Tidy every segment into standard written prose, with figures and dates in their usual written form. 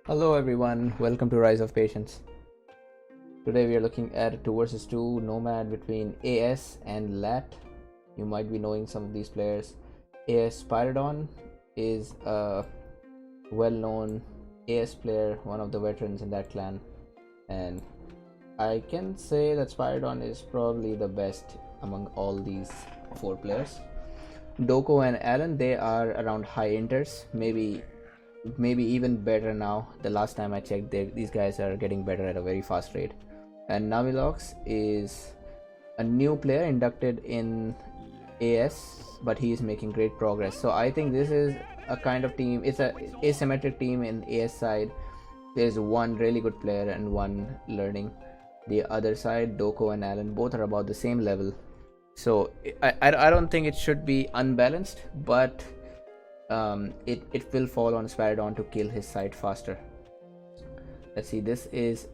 Hello everyone, welcome to Rise of Patience. Today we are looking at a 2 versus 2 Nomad between AS and LAT. You might be knowing some of these players. AS Spyrodon is a well-known AS player, one of the veterans in that clan, and I can say that Spyrodon is probably the best among all these 4 players. Doko and Alan, they are around high inters, maybe even better now. The last time I checked, these guys are getting better at a very fast rate. And Namilox is a new player inducted in AS, but he is making great progress. So I think this is a kind of team. It's a asymmetric team in AS side. There's one really good player and one learning. The other side, Doko and Alan, both are about the same level. So I don't think it should be unbalanced, but it will fall on Spyrodon to kill his side faster. Let's see, this is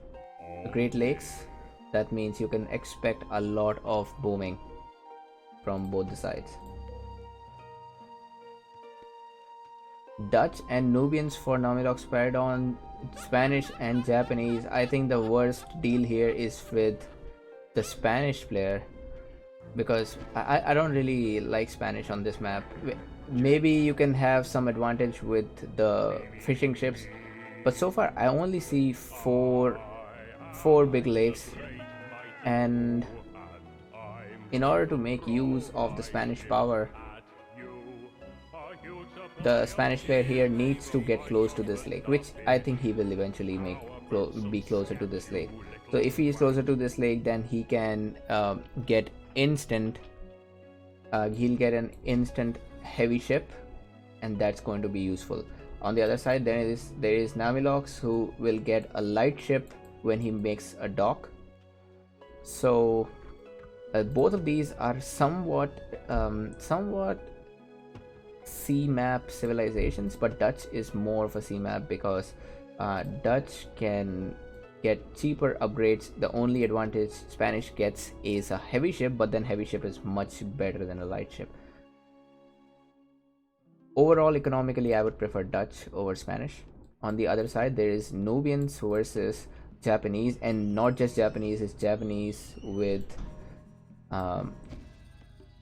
Great Lakes. That means you can expect a lot of booming from both the sides. Dutch and Nubians for Nomilox Spyrodon, Spanish and Japanese. I think the worst deal here is with the Spanish player, because I don't really like Spanish on this map. Maybe you can have some advantage with the fishing ships, but so far I only see four big lakes, and in order to make use of the Spanish power, the Spanish player here needs to get close to this lake, which I think he will eventually be closer to this lake. So if he is closer to this lake, then he can get instant he'll get an instant heavy ship, and that's going to be useful. On the other side, there is Namilox, who will get a light ship when he makes a dock. So both of these are somewhat sea map civilizations, but Dutch is more of a sea map because Dutch can get cheaper upgrades. The only advantage Spanish gets is a heavy ship, but then heavy ship is much better than a light ship. Overall, economically, I would prefer Dutch over Spanish. On the other side, there is Nubians versus Japanese, and not just Japanese, it's Japanese with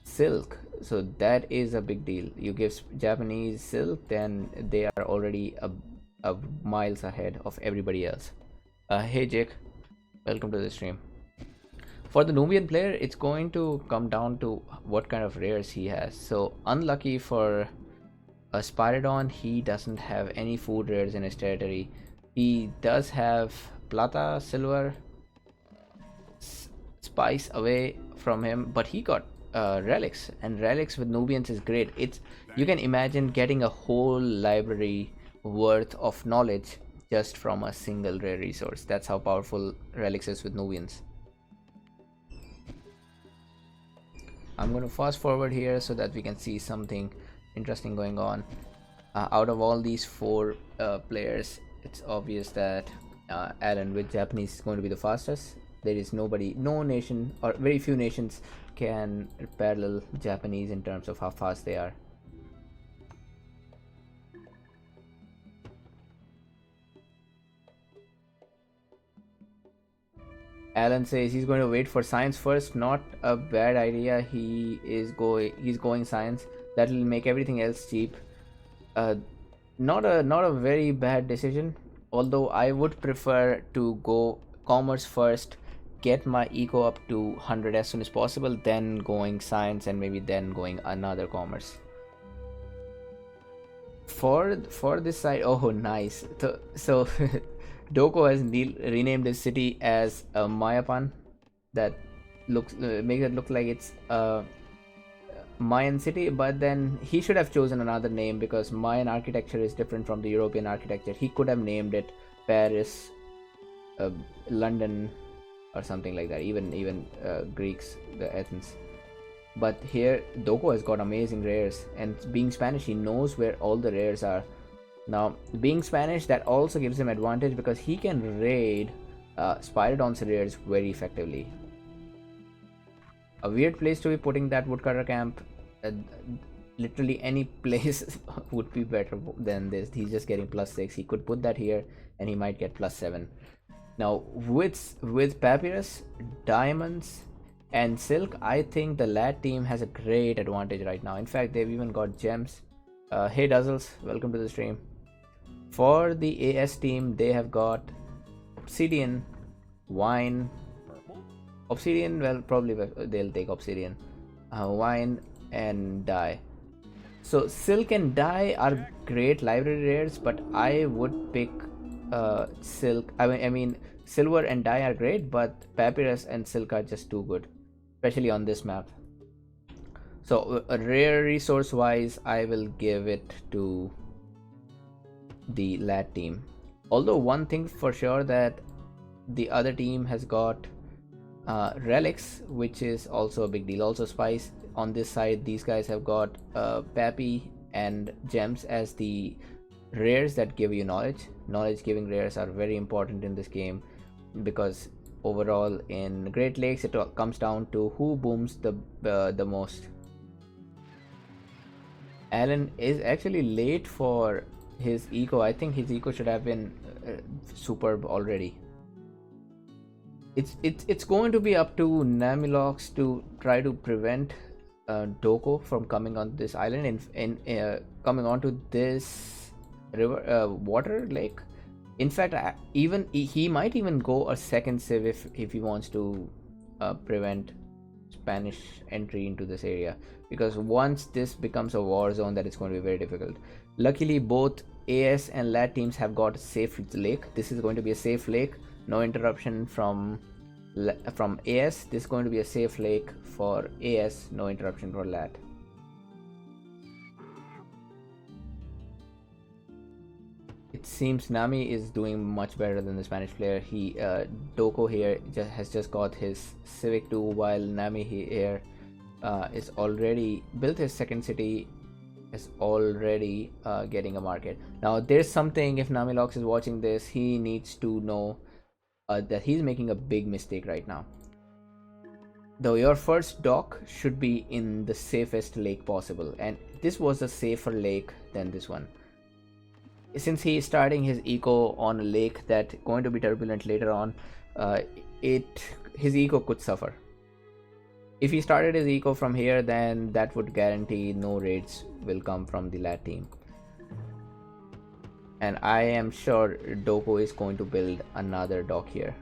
silk. So that is a big deal. You give Japanese silk, then they are already a miles ahead of everybody else. Hey Jake, welcome to the stream. For the Nubian player, it's going to come down to what kind of rares he has. So unlucky for a Spyrodon, he doesn't have any food rares in his territory. He does have plata, silver, spice away from him, but he got relics, and relics with Nubians is great. You can imagine getting a whole library worth of knowledge just from a single rare resource. That's how powerful relics is with Nubians. I'm going to fast forward here so that we can see something interesting going on. Out of all these 4 players, it's obvious that Alan with Japanese is going to be the fastest. There is no nation, or very few nations, can parallel Japanese in terms of how fast they are. Alan says he's going to wait for science first. Not a bad idea. He's going science. That will make everything else cheap. Not a very bad decision. Although I would prefer to go commerce first, get my eco up to 100 as soon as possible, then going science, and maybe then going another commerce. For this side, oh nice. So Doko has renamed his city as Mayapan. That makes it look like it's a Mayan city, but then he should have chosen another name because Mayan architecture is different from the European architecture. He could have named it Paris, London, or something like that. Even Greeks, the Athens. But here Doko has got amazing rares, and being Spanish, he knows where all the rares are. Now, being Spanish, that also gives him advantage because he can raid Spyrodon's rares very effectively. A weird place to be putting that woodcutter camp. literally any place would be better than this. He's just getting +6. He could put that here and he might get +7. Now with Papyrus, Diamonds, and Silk, I think the LAT team has a great advantage right now. In fact, they've even got gems. Hey Duzzles, welcome to the stream. For the AS team, they have got Obsidian, Wine, Obsidian, well, probably they'll take Obsidian, Wine, and Dye. So Silk and Dye are great library rares, but I would pick Silk. I mean, Silver and Dye are great, but Papyrus and Silk are just too good, especially on this map. So rare resource wise, I will give it to the LAT team. Although one thing for sure, that the other team has got relics, which is also a big deal. Also spice on this side, these guys have got Pappy and gems as the rares that give you knowledge. Knowledge giving rares are very important in this game, because overall in Great Lakes it comes down to who booms the most. Alan is actually late for his eco. I think his eco should have been superb already. It's going to be up to Namilox to try to prevent Doko from coming on this island and coming onto this river water lake. In fact, even he might even go a second civ if he wants to prevent Spanish entry into this area, because once this becomes a war zone, that is going to be very difficult. Luckily, both AS and LAT teams have got a safe lake. This is going to be a safe lake. No interruption from AS. This is going to be a safe lake for AS. No interruption for LAT. It seems Nami is doing much better than the Spanish player. He Doko here has just got his Civic 2, while Nami here is already built his second city, is already getting a market. Now there's something, if Namilox is watching this, he needs to know that he's making a big mistake right now. Though your first dock should be in the safest lake possible, and this was a safer lake than this one. Since he is starting his eco on a lake that's going to be turbulent later on, his eco could suffer. If he started his eco from here, then that would guarantee no raids will come from the LAT team. And I am sure Doko is going to build another dock here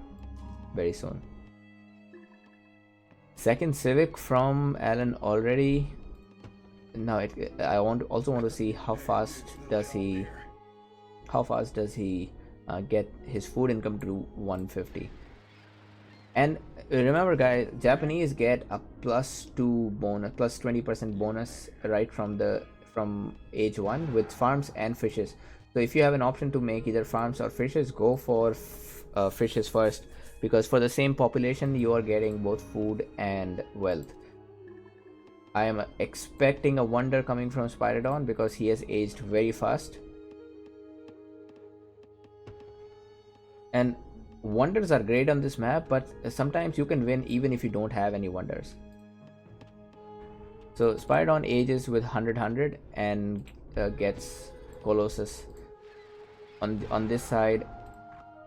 very soon. Second Civic from Alan already. Now I also want to see how fast does he get his food income to 150. And remember guys, Japanese get a +2 bonus, +20% bonus right from age 1 with farms and fishes. So if you have an option to make either farms or fishes, go for fishes first, because for the same population you are getting both food and wealth. I am expecting a wonder coming from Spyrodon because he has aged very fast. And wonders are great on this map, but sometimes you can win even if you don't have any wonders. So Spyrodon ages with 100 and gets Colossus. On this side,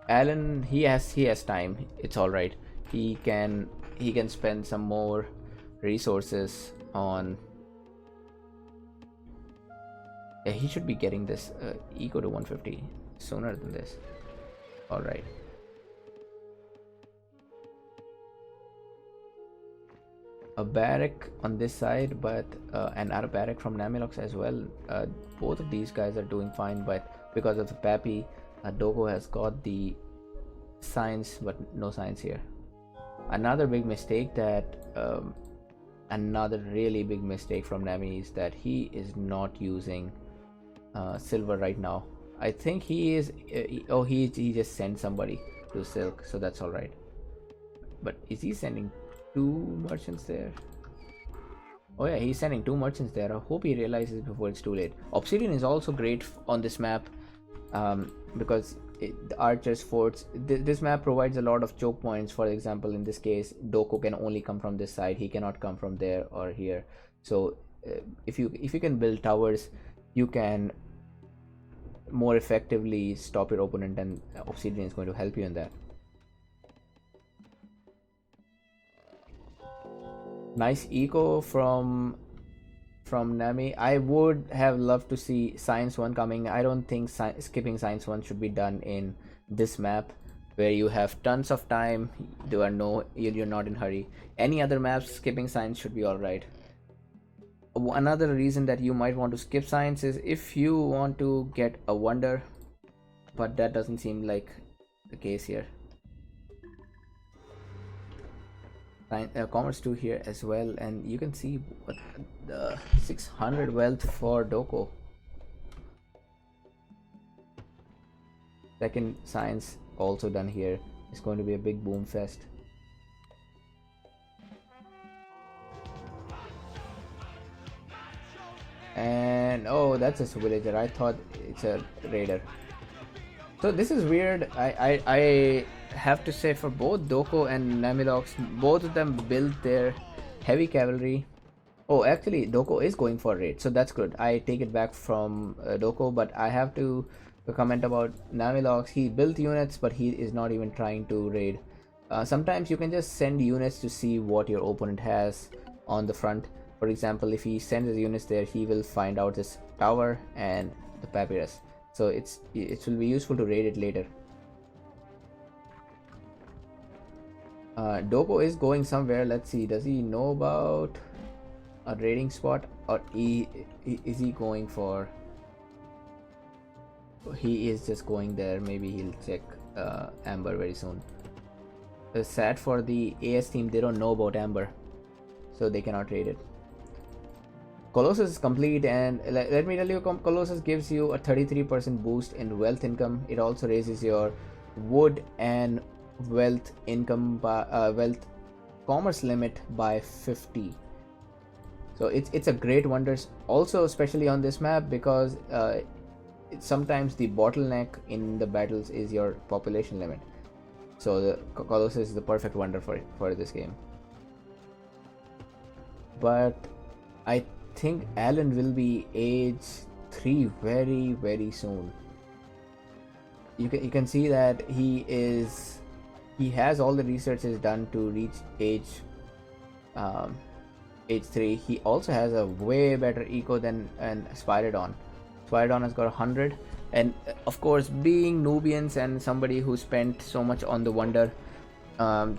Alan, he has time. It's all right. He can spend some more resources on. Yeah, he should be getting this eco to 150 sooner than this. All right. A barrack on this side, but another barrack from Namilox as well. Both of these guys are doing fine, but because of the Pappy, Doko has got the science, but no science here. Another big mistake another really big mistake from Nami is that he is not using silver right now. I think he is. He just sent somebody to Silk, so that's all right. But is he sending 2 merchants there? Oh yeah, he's sending 2 merchants there. I hope he realizes before it's too late. Obsidian is also great on this map, because the archers forts. This map provides a lot of choke points. For example, in this case, Doko can only come from this side. He cannot come from there or here. So if you can build towers, you can more effectively stop your opponent, and Obsidian is going to help you in that. Nice eco from Nami. I would have loved to see Science 1 coming. I don't think skipping Science 1 should be done in this map where you have tons of time. You're not in hurry. Any other maps, skipping Science should be alright. Another reason that you might want to skip Science is if you want to get a wonder, but that doesn't seem like the case here. Commerce 2 here as well, and you can see what the 600 wealth for Doko. Second Science also done here. It's going to be a big boom fest. And oh, that's a villager. I thought it's a raider. So this is weird. I have to say, for both Doko and Namilox, both of them built their heavy cavalry. Oh, actually Doko is going for raid, so that's good. I take it back from Doko, but I have to comment about Namilox. He built units, but he is not even trying to raid. Sometimes you can just send units to see what your opponent has on the front. For example, if he sends his units there, he will find out this tower and the papyrus. So it will be useful to raid it later. Doko is going somewhere. Let's see. Does he know about a raiding spot, or is he going for? He is just going there. Maybe he'll check Amber very soon. It's sad for the AS team. They don't know about Amber, so they cannot raid it. Colossus is complete, and let me tell you, Colossus gives you a 33% boost in wealth income. It also raises your wood and wealth income by wealth commerce limit by 50. So it's a great wonders, also especially on this map, because sometimes the bottleneck in the battles is your population limit. So the Colossus is the perfect wonder for this game. But I think Alan will be age 3 very soon. You can see that he has all the researches done to reach age 3. He also has a way better eco than Spyrodon. Spyrodon has got 100, and of course, being Nubians and somebody who spent so much on the wonder,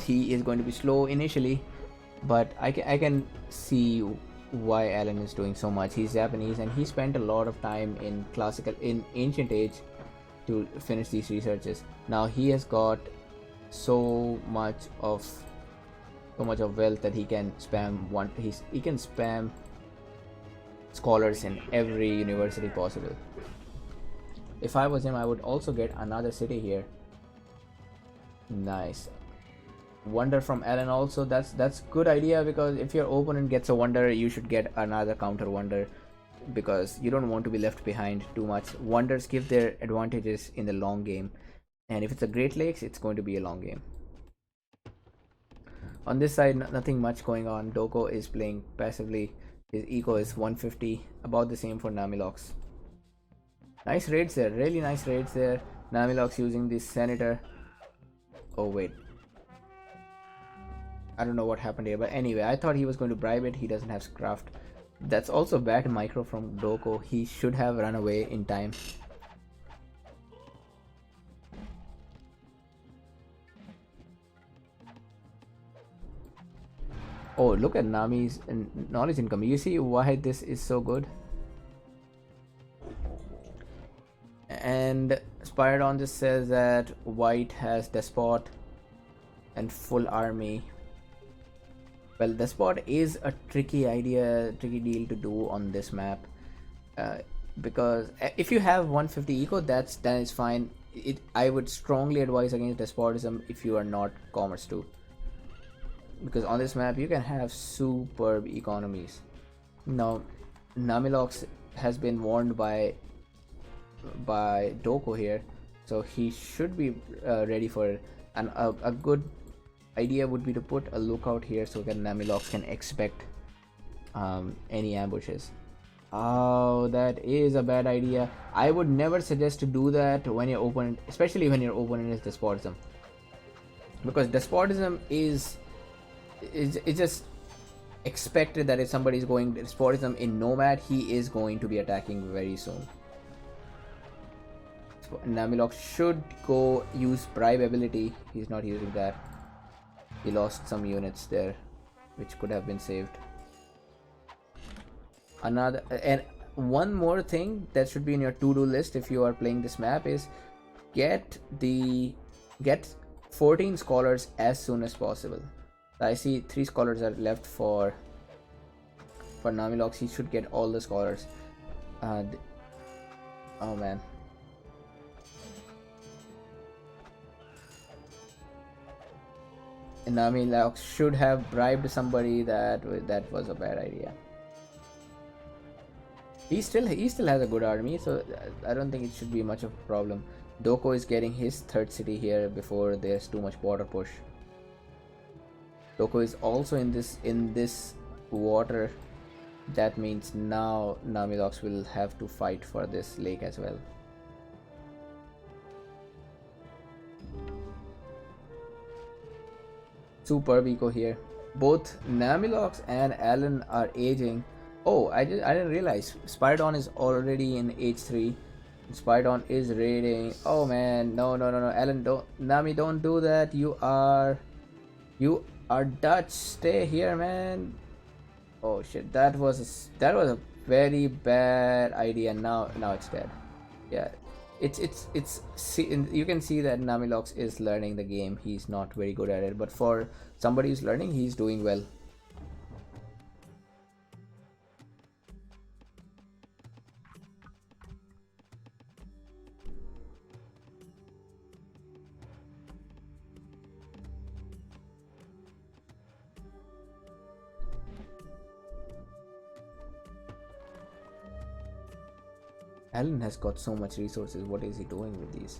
he is going to be slow initially, but I can see why Alan is doing so much. He's Japanese, and he spent a lot of time in ancient age to finish these researches. Now he has got so much of wealth that he can spam he can spam scholars in every university possible. If I was him, I would also get another city here. Nice wonder from Alan also. That's good idea, because if your opponent gets a wonder, you should get another counter wonder, because you don't want to be left behind too much. Wonders give their advantages in the long game, and if it's a Great Lakes, it's going to be a long game. On this side, nothing much going on. Doko is playing passively. His eco is 150, about the same for Namilox. Nice raids there, really nice raids there. Namilox using this Senator. Oh wait, I don't know what happened here, but anyway, I thought he was going to bribe it. He doesn't have craft. That's also bad micro from Doko. He should have run away in time. Oh, look at Nami's knowledge income. You see why this is so good? And Spyrodon just says that white has Despot and full army. Well, Despot is a tricky deal to do on this map, because if you have 150 eco, then it's fine. I would strongly advise against Despotism if you are not Commerce 2, because on this map you can have superb economies. Now, Namilox has been warned by Doko here, so he should be ready for it. And a good idea would be to put a lookout here so that Namilox can expect any ambushes. Oh, that is a bad idea. I would never suggest to do that when your opponent, especially when your opponent is despotism, because despotism is it's just expected that if somebody is going despotism in Nomad, he is going to be attacking very soon. So Namilok should go use bribe ability. He's not using that. He lost some units there, which could have been saved. Another, and one more thing that should be in your to-do list if you are playing this map is get 14 scholars as soon as possible. I see 3 scholars are left for Namilox. He should get all the scholars. Oh man. Namilox should have bribed somebody. That was a bad idea. He still has a good army, so I don't think it should be much of a problem. Doko is getting his third city here before there's too much water push. Doko is also in this water. That means now Namilox will have to fight for this lake as well. Superb eco here. Both Namilox and Alan are aging. Oh, I didn't realize Spiridon is already in H3. Spiridon is raiding. Oh man, no, Alan, Nami, don't do that. You are Dutch. Stay here, man. Oh shit, that was a very bad idea. Now it's dead. Yeah, you can see that Namilox is learning the game. He's not very good at it, but for somebody who's learning, he's doing well. Alan has got so much resources. What is he doing with these?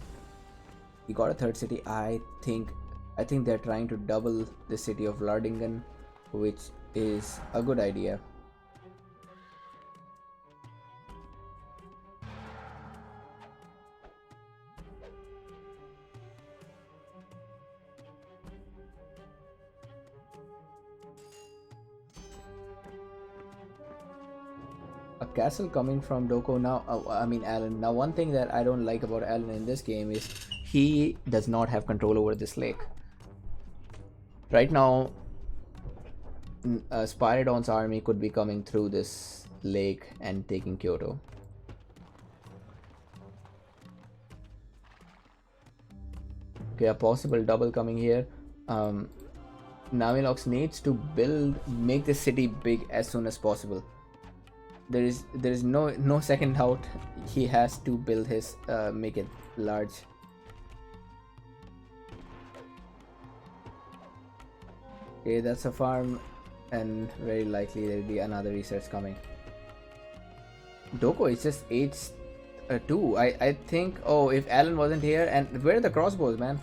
He got a third city. I think they're trying to double the city of Lardingen, which is a good idea. A castle coming from Doko now. I mean Alan. Now one thing that I don't like about Alan in this game is he does not have control over this lake. Right now, Spiridon's army could be coming through this lake and taking Kyoto. Okay, a possible double coming here. Namilox needs to make this city big as soon as possible. There is no second doubt. He has to build his make it large. Okay, that's a farm, and very likely there'll be another research coming. Doko is just H2. I think. Oh, if Alan wasn't here, and where are the crossbows, man?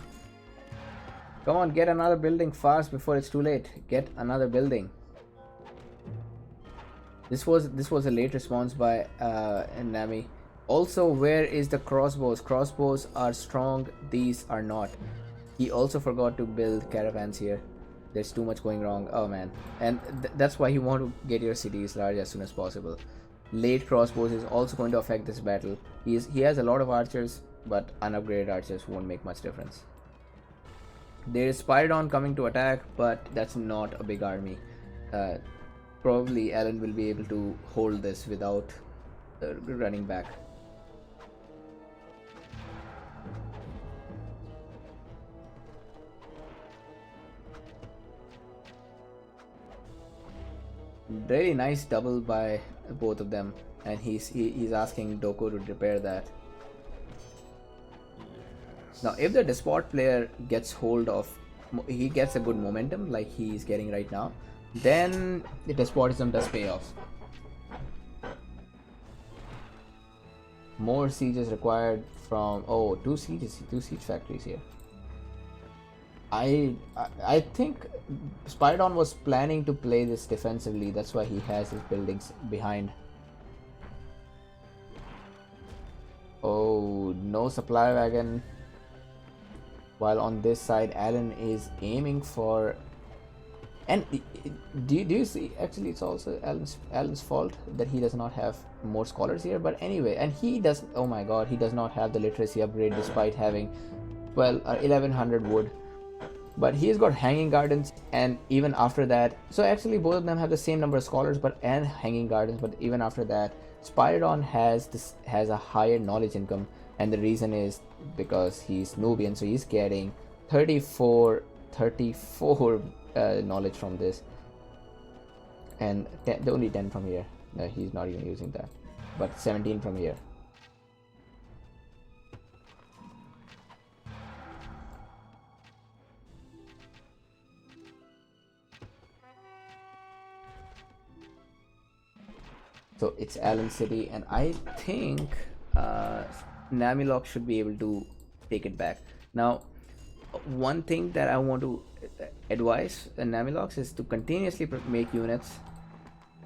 Come on, get another building fast before it's too late. Get another building. This was a late response by Nami. Also, where is the crossbows? Crossbows are strong. These are not. He also forgot to build caravans here. There's too much going wrong. Oh man, and that's why you want to get your cities large as soon as possible. Late crossbows is also going to affect this battle. He has a lot of archers, but unupgraded archers won't make much difference. There is Spiridon coming to attack, but that's not a big army. Probably Alan will be able to hold this without running back. Really nice double by both of them, and he's asking Doko to repair that. Now if the Despot player gets hold of, he gets a good momentum like he's getting right now, then the despotism does pay off. More sieges required from two siege factories here. I think Spiridon was planning to play this defensively. That's why he has his buildings behind. Oh, no supply wagon. While on this side, Alan is aiming for. And do you see? Actually, it's also Alan's fault that he does not have more scholars here. But anyway, and he does. Oh my God, he does not have the literacy upgrade despite having, well, 1100 wood. But he's got hanging gardens, and even after that, so actually both of them have the same number of scholars, but and hanging gardens. But even after that, Spiridon has a higher knowledge income, and the reason is because he's Nubian, so he's getting 34 knowledge from this, and the only 10 from here. He's not even using that, but 17 from here. So it's Allen City, and I think Namilok should be able to take it back. Now, one thing that I want to advise Namilox is to continuously make units.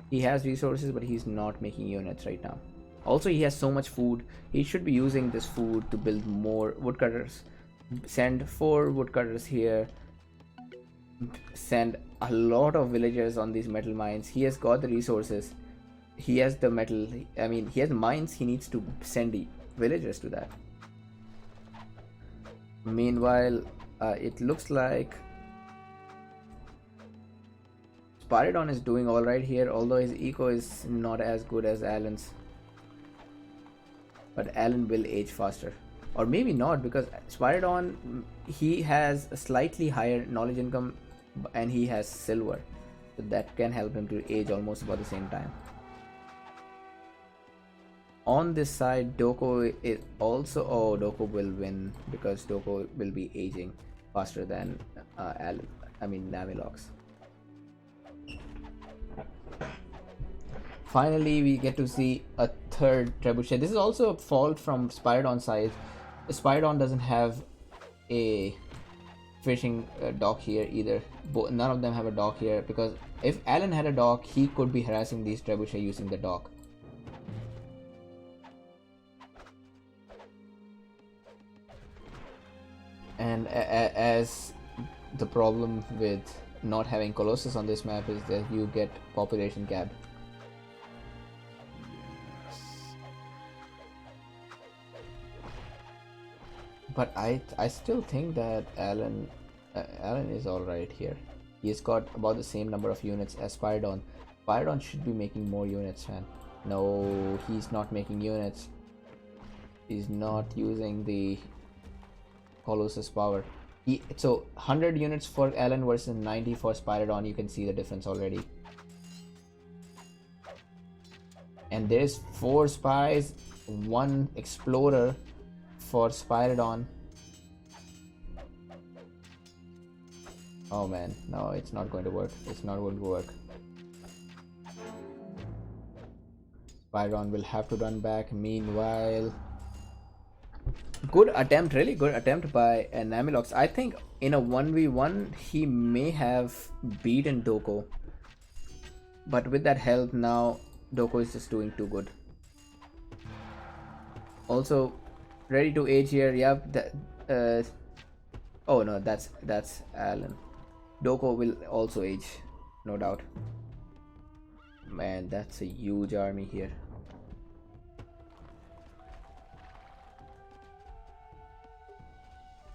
He has resources, but he's not making units right now. Also, he has so much food. He should be using this food to build more woodcutters. Send 4 woodcutters here. Send a lot of villagers on these metal mines. He has got the resources. He has the metal. I mean, he has mines. He needs to send villagers to that. Meanwhile, it looks like Spiridon is doing alright here, although his eco is not as good as Alan's. But Alan will age faster. Or maybe not, because Spiridon, he has a slightly higher knowledge income and he has silver. So that can help him to age almost about the same time. On this side, Doko is also. Oh, Doko will win because Doko will be aging faster than Namilox. Finally, we get to see a third trebuchet. This is also a fault from Spiridon's side. Spiridon doesn't have a fishing dock here either. None of them have a dock here, because if Alan had a dock, he could be harassing these trebuchet using the dock. And as the problem with not having Colossus on this map is that you get population cap. But I still think that Alan is alright here. He's got about the same number of units as Spiridon. Spiridon should be making more units, man. No, he's not making units. He's not using the Colossus power. So 100 units for Alan versus 90 for Spiridon. You can see the difference already. And there's 4 spies, 1 explorer for Spiridon. Oh man, no, it's not going to work. It's not going to work. Spiridon will have to run back. Meanwhile, good attempt, really good attempt by Namilox. I think in a 1v1 he may have beaten Doko, but with that help now Doko is just doing too good. Also ready to age here. Yep. Oh no, that's Alan. Doko will also age, no doubt. Man, that's a huge army here.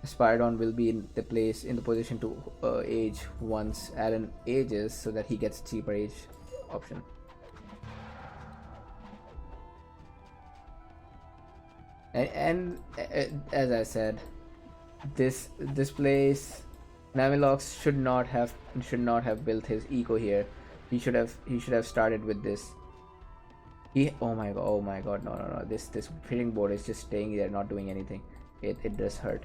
Spiridon will be in the position to age once Alan ages, so that he gets cheaper age option. And as I said, this place, Namilox should not have built his eco here. He should have started with this. Oh my god, no. This fishing board is just staying there, not doing anything. It does hurt.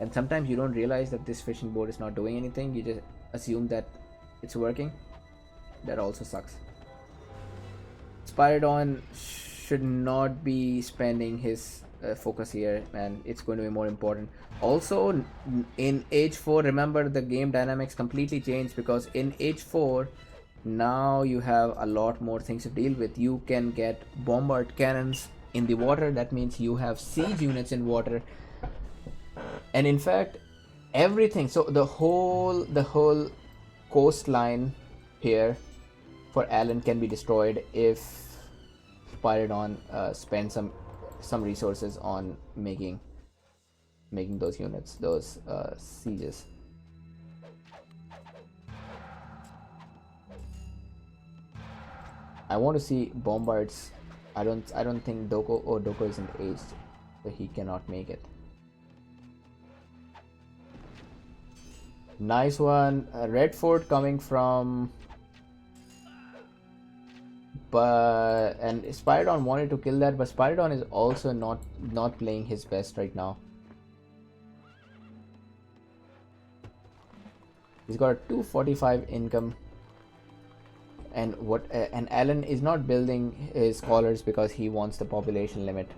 And sometimes you don't realize that this fishing board is not doing anything. You just assume that it's working. That also sucks. Spiridon should not be spending his focus here, and it's going to be more important. Also, in age 4, remember the game dynamics completely changed, because in age 4 now you have a lot more things to deal with. You can get bombard cannons in the water. That means you have siege units in water, and in fact everything. So the whole coastline here for Alan can be destroyed if Pyridon spends some resources on making those units, those sieges. I want to see bombards. I don't think Doko isn't aged, so he cannot make it. Nice one. Red Fort coming from, and Spyrodon wanted to kill that, but Spyrodon is also not playing his best right now. He's got a 245 income, and Alan is not building his scholars because he wants the population limit.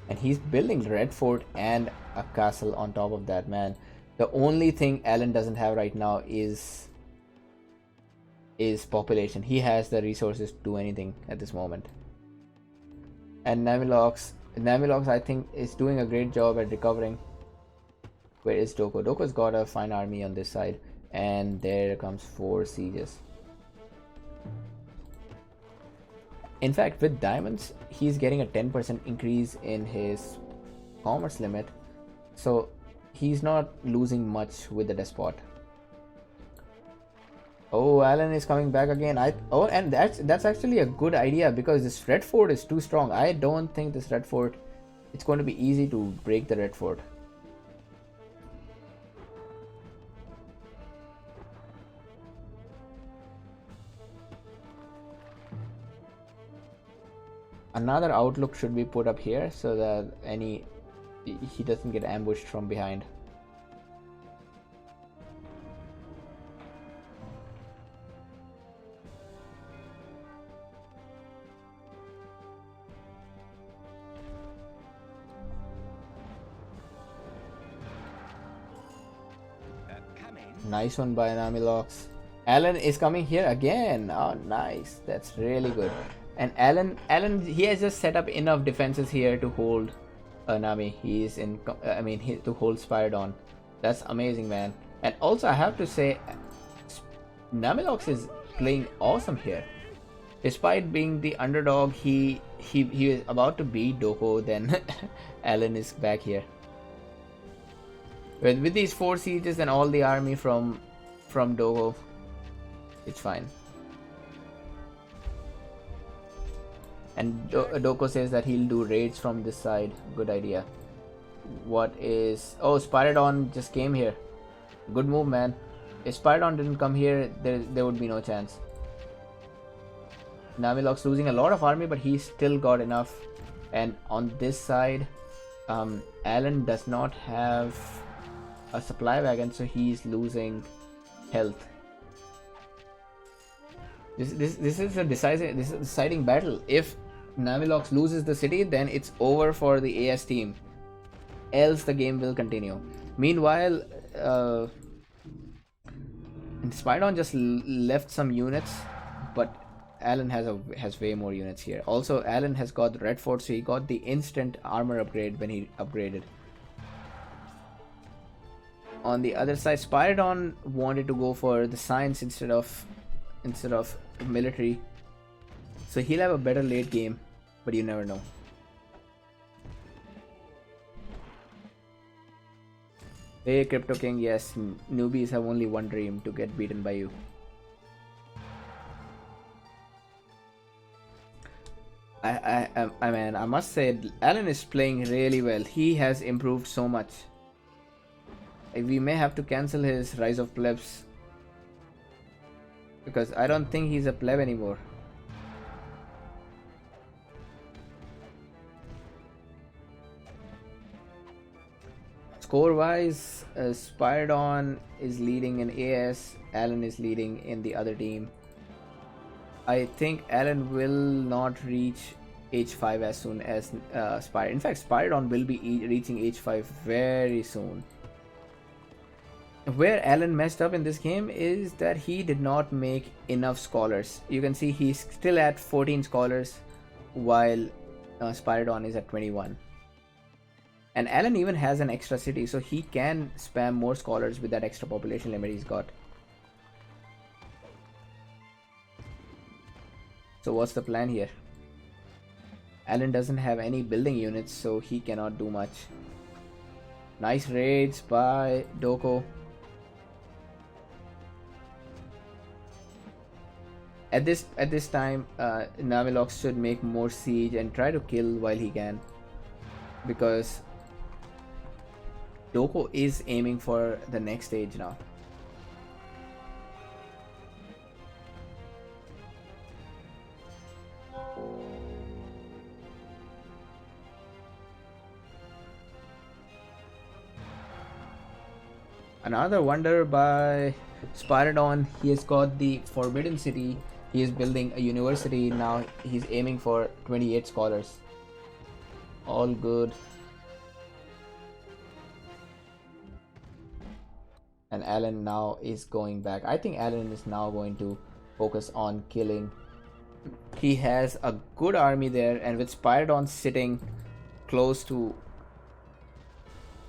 And he's building Red Fort and a castle on top of that, man. The only thing Alan doesn't have right now is population. He has the resources to do anything at this moment. And Namilox I think is doing a great job at recovering. Where is Doko? Doko's got a fine army on this side, and there comes 4 sieges. In fact, with diamonds, he's getting a 10% increase in his commerce limit, so he's not losing much with the despot. Oh, Alan is coming back again. And that's actually a good idea, because this Red Fort is too strong. I don't think this Red Fort, it's going to be easy to break the Red Fort. Another outlook should be put up here so that he doesn't get ambushed from behind. Nice one by Namilox. Alan is coming here again. Oh, nice. That's really good. And Alan, he has just set up enough defenses here to hold Nami. He's in, to hold Spyrodon. That's amazing, man. And also, I have to say, Namilox is playing awesome here. Despite being the underdog, he is about to beat Doko. Then Alan is back here. With these 4 sieges and all the army from Doko, it's fine. And Doko says that he'll do raids from this side. Good idea. What is... Oh, Spyrodon just came here. Good move, man. If Spyrodon didn't come here, there would be no chance. Namilox losing a lot of army, but he's still got enough. And on this side, Alan does not have a supply wagon, so he's losing health. This is a deciding battle. If Namilox loses the city, then it's over for the AS team. Else the game will continue. Meanwhile, Spyrodon just left some units, but Alan has way more units here. Also, Alan has got Red Fort, so he got the instant armor upgrade when he upgraded. On the other side, Spyrodon wanted to go for the science instead of military, so he'll have a better late game, but you never know. Hey Crypto King, yes, newbies have only one dream: to get beaten by you. I must say, Alan is playing really well. He has improved so much. We may have to cancel his Rise of Plebs, because I don't think he's a pleb anymore. Score wise, Spyrodon is leading in AS, Alan is leading in the other team. I think Alan will not reach H5 as soon as Spire. In fact, Spiridon will be reaching H5 very soon. Where Alan messed up in this game is that he did not make enough scholars. You can see he's still at 14 scholars while Spiridon is at 21. And Alan even has an extra city, so he can spam more scholars with that extra population limit he's got. So what's the plan here? Alan doesn't have any building units, so he cannot do much. Nice raids by Doko. At this time, Namilox should make more siege and try to kill while he can, because Doko is aiming for the next stage now. Another wonder by Spiridon. He has got the Forbidden City. He is building a university now. He's aiming for 28 scholars. All good. And Alan now is going back. I think Alan is now going to focus on killing. He has a good army there, and with Spiridon sitting close to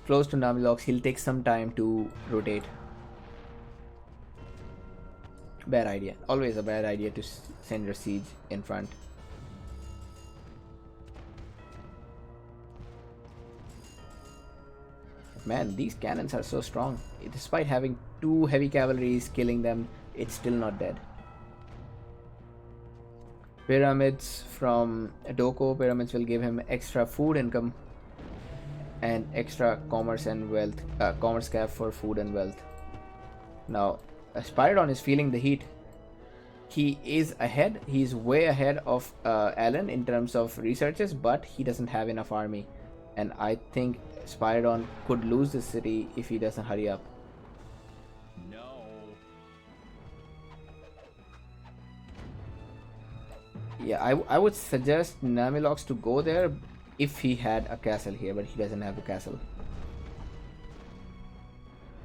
Namilox, he'll take some time to rotate. Bad idea. Always a bad idea to send your siege in front. Man, these cannons are so strong. Despite having 2 heavy cavalries killing them, it's still not dead. Pyramids from Doko. Pyramids will give him extra food income and extra commerce and wealth. Commerce cap for food and wealth. Now, Spiridon is feeling the heat. He is ahead. He's way ahead of Alan in terms of researches, but he doesn't have enough army. And I think Spiridon could lose the city if he doesn't hurry up. No. Yeah, I would suggest Namilox to go there if he had a castle here, but he doesn't have the castle.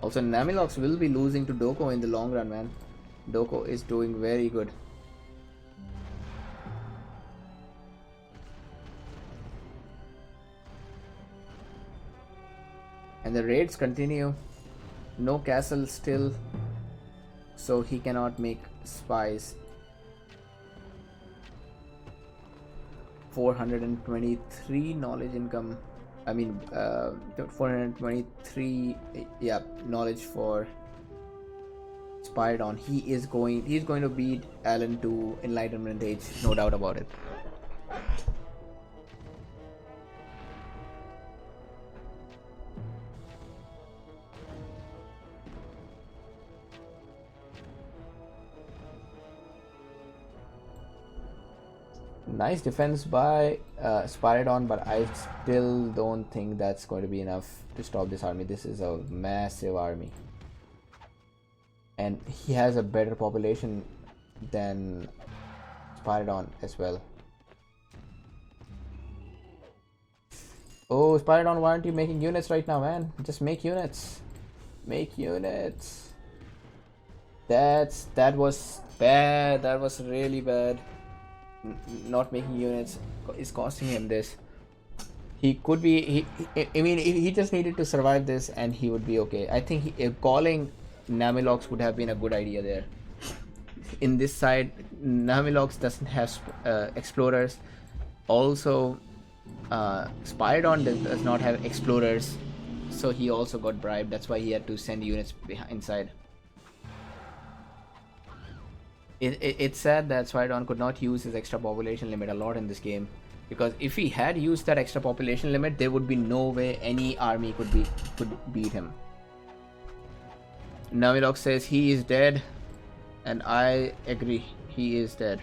Also, Namilox will be losing to Doko in the long run, man. Doko is doing very good. And the raids continue. No castle still, so he cannot make spies. 423 knowledge income. 423 knowledge for Spiridon. He's going to beat Alan to Enlightenment Age, no doubt about it. Nice defense by Spiridon, but I still don't think that's going to be enough to stop this army. This is a massive army, and he has a better population than Spiridon as well. Oh, Spiridon, why aren't you making units right now, man? Just make units. Make units. That was bad. That was really bad. Not making units is costing him this. He could be. He just needed to survive this, and he would be okay. I think calling Namilox would have been a good idea there. In this side, Namilox doesn't have explorers. Also, Spiridon does not have explorers, so he also got bribed. That's why he had to send units inside. It's sad that Spiridon could not use his extra population limit a lot in this game, because if he had used that extra population limit, there would be no way any army could beat him. Namilox says he is dead, and I agree, he is dead.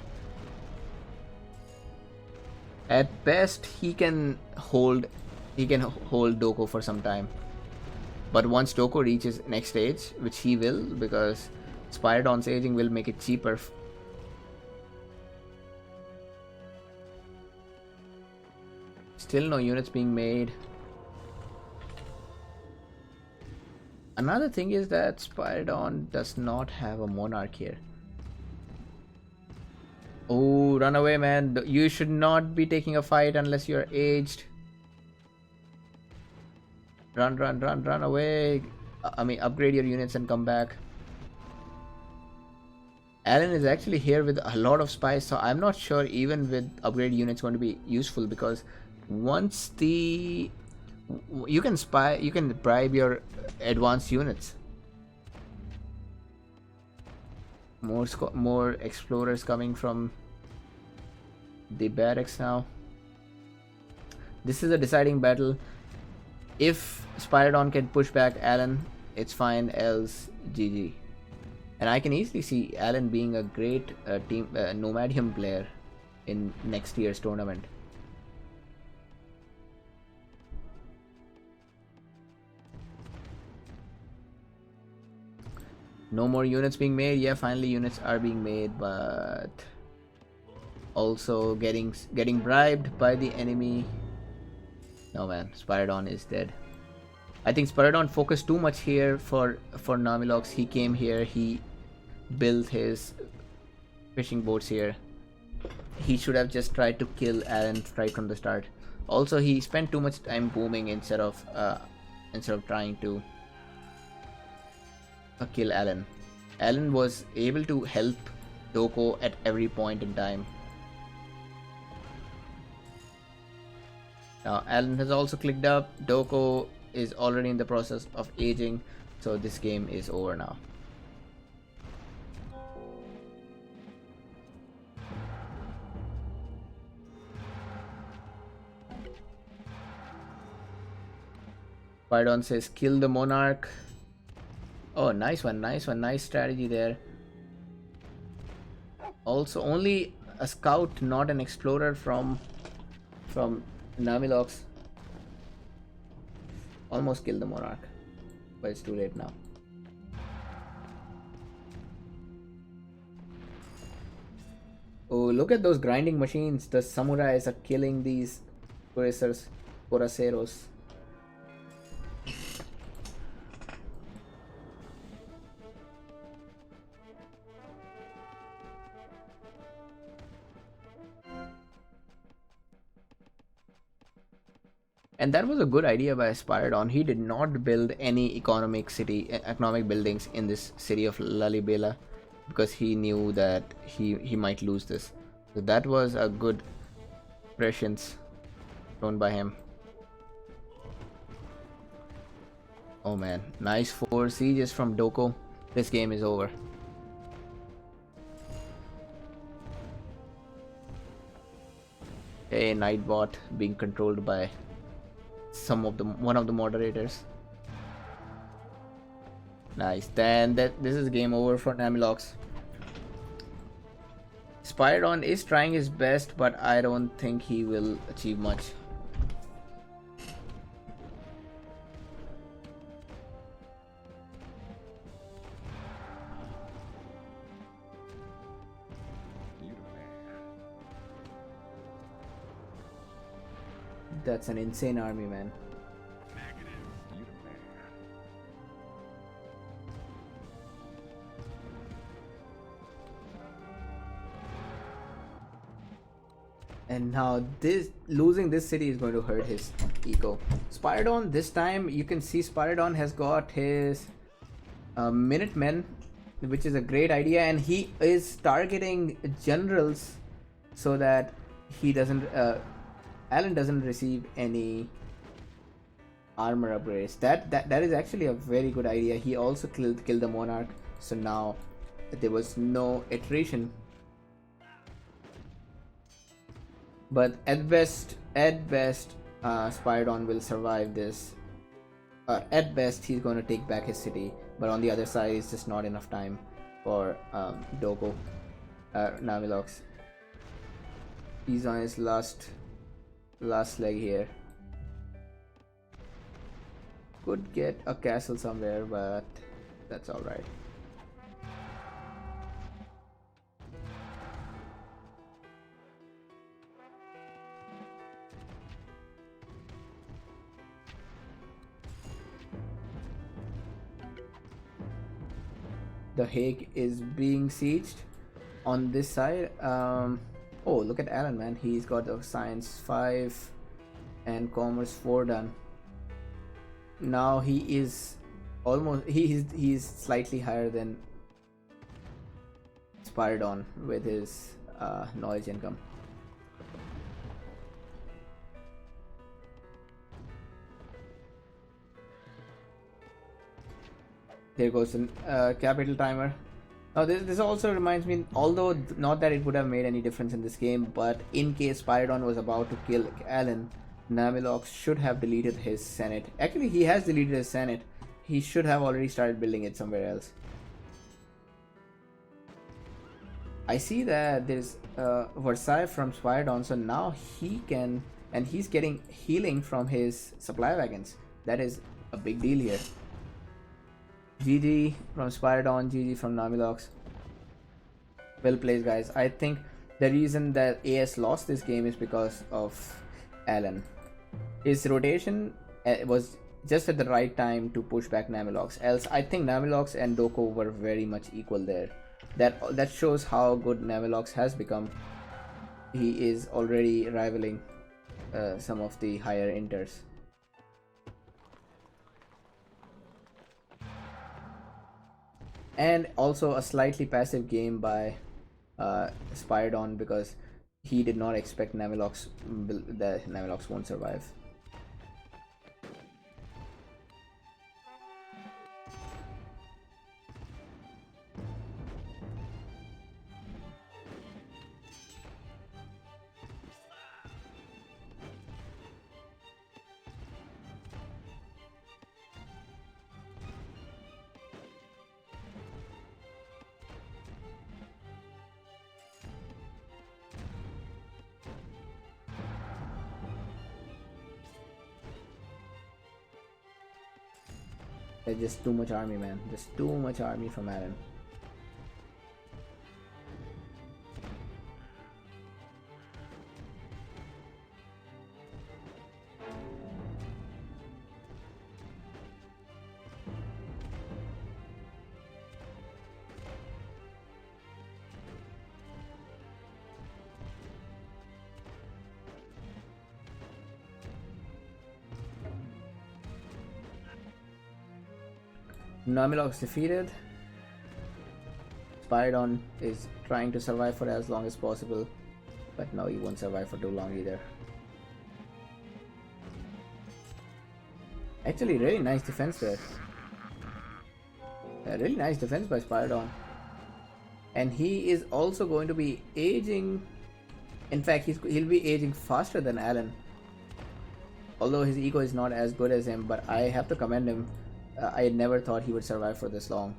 At best, he can hold Doko for some time, but once Doko reaches next stage, which he will, because Spiridon's aging will make it cheaper. Still no units being made. Another thing is that Spyridon does not have a monarch here. Oh, run away, man. You should not be taking a fight unless you're aged. Run, run, run, run away. I mean, upgrade your units and come back. Alan is actually here with a lot of spies, so I'm not sure even with upgrade units going to be useful, because once the you can bribe your advanced units. More explorers coming from the barracks now. This is a deciding battle. If Spyridon can push back Alan, it's fine, else GG. And I can easily see Alan being a great Nomadium player in next year's tournament. No more units being made. Yeah, finally units are being made, but also getting bribed by the enemy. No man, Spyridon is dead. I think Spyridon focused too much here for Namilox. He came here, he built his fishing boats here. He should have just tried to kill Alan right from the start. Also, he spent too much time booming instead of trying to kill Alan. Alan was able to help Doko at every point in time. Now Alan has also clicked up. Doko is already in the process of aging, so this game is over now. Spyridon says kill the monarch. Oh, nice one, nice one, nice strategy there. Also, only a scout, not an explorer from Namilox. Almost killed the monarch, but it's too late now. Oh, look at those grinding machines. The samurais are killing these coraceros. And that was a good idea by Spyridon. He did not build any economic buildings in this city of Lalibela, because he knew that he might lose this. So that was a good prescience shown by him. Oh man, nice 4 sieges from Doko. This game is over. A Nightbot being controlled by one of the moderators. Nice. Then this is game over for Namilox. Spyridon is trying his best, but I don't think he will achieve much. That's an insane army, man. And now losing this city is going to hurt his ego. Spyridon, this time you can see Spyridon has got his Minutemen, which is a great idea, and he is targeting generals so that he doesn't Alan doesn't receive any armor upgrades. That is actually a very good idea. He also killed the monarch, so now there was no attrition. But at best, Spyridon will survive this. At best, he's going to take back his city. But on the other side, it's just not enough time for Doko, Namilox. He's on his last leg here. Could get a castle somewhere, but that's all right. The Hague is being sieged on this side. Oh, look at Alan, man. He's got the science 5 and commerce 4 done. Now he is almost he's slightly higher than Spiridon with his knowledge income. There goes the capital timer. Now this also reminds me, although not that it would have made any difference in this game, but in case Spiridon was about to kill Alan, Namilox should have deleted his Senate. Actually, he has deleted his Senate. He should have already started building it somewhere else. I see that there's Versailles from Spiridon, so now he can, and he's getting healing from his supply wagons. That is a big deal here. GG from Spiridon, GG from Namilox. Well played, guys. I think the reason that AS lost this game is because of Alan. His rotation was just at the right time to push back Namilox. Else, I think Namilox and Doko were very much equal there. That shows how good Namilox has become. He is already rivaling some of the higher inters. And also a slightly passive game by Spiridon, because he did not expect Namilox that Namilox won't survive. There's just too much army, man. Just too much army from Alan. Namilox defeated. Spiridon is trying to survive for as long as possible, but no, he won't survive for too long either. Actually, really nice defense there. Really nice defense by Spiridon. And he is also going to be aging. In fact, he'll be aging faster than Alan. Although his ego is not as good as him, but I have to commend him. I never thought he would survive for this long.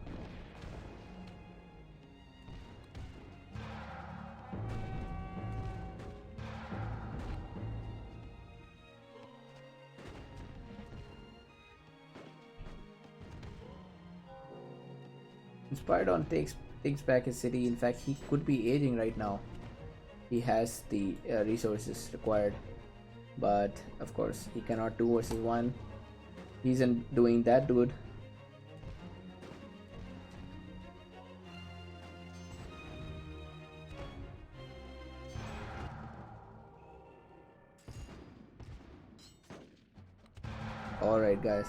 Spiridon takes back his city. In fact, he could be aging right now. He has the resources required, but of course he cannot 2 versus 1. He isn't doing that good. Alright guys,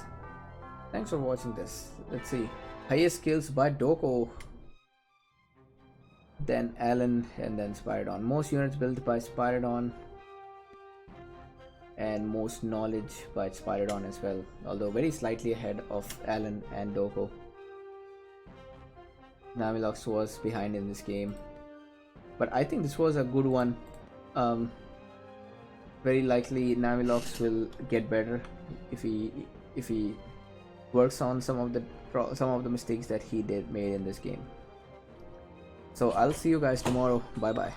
thanks for watching this. Let's see. Highest kills by Doko, then Alan, and then Spiridon. Most units built by Spiridon, and most knowledge by Spiridon as well, although very slightly ahead of Alan and Doko. Namilox was behind in this game, but I think this was a good one. Very likely Namilox will get better if he works on some of the mistakes that he made in this game. So I'll see you guys tomorrow. Bye bye.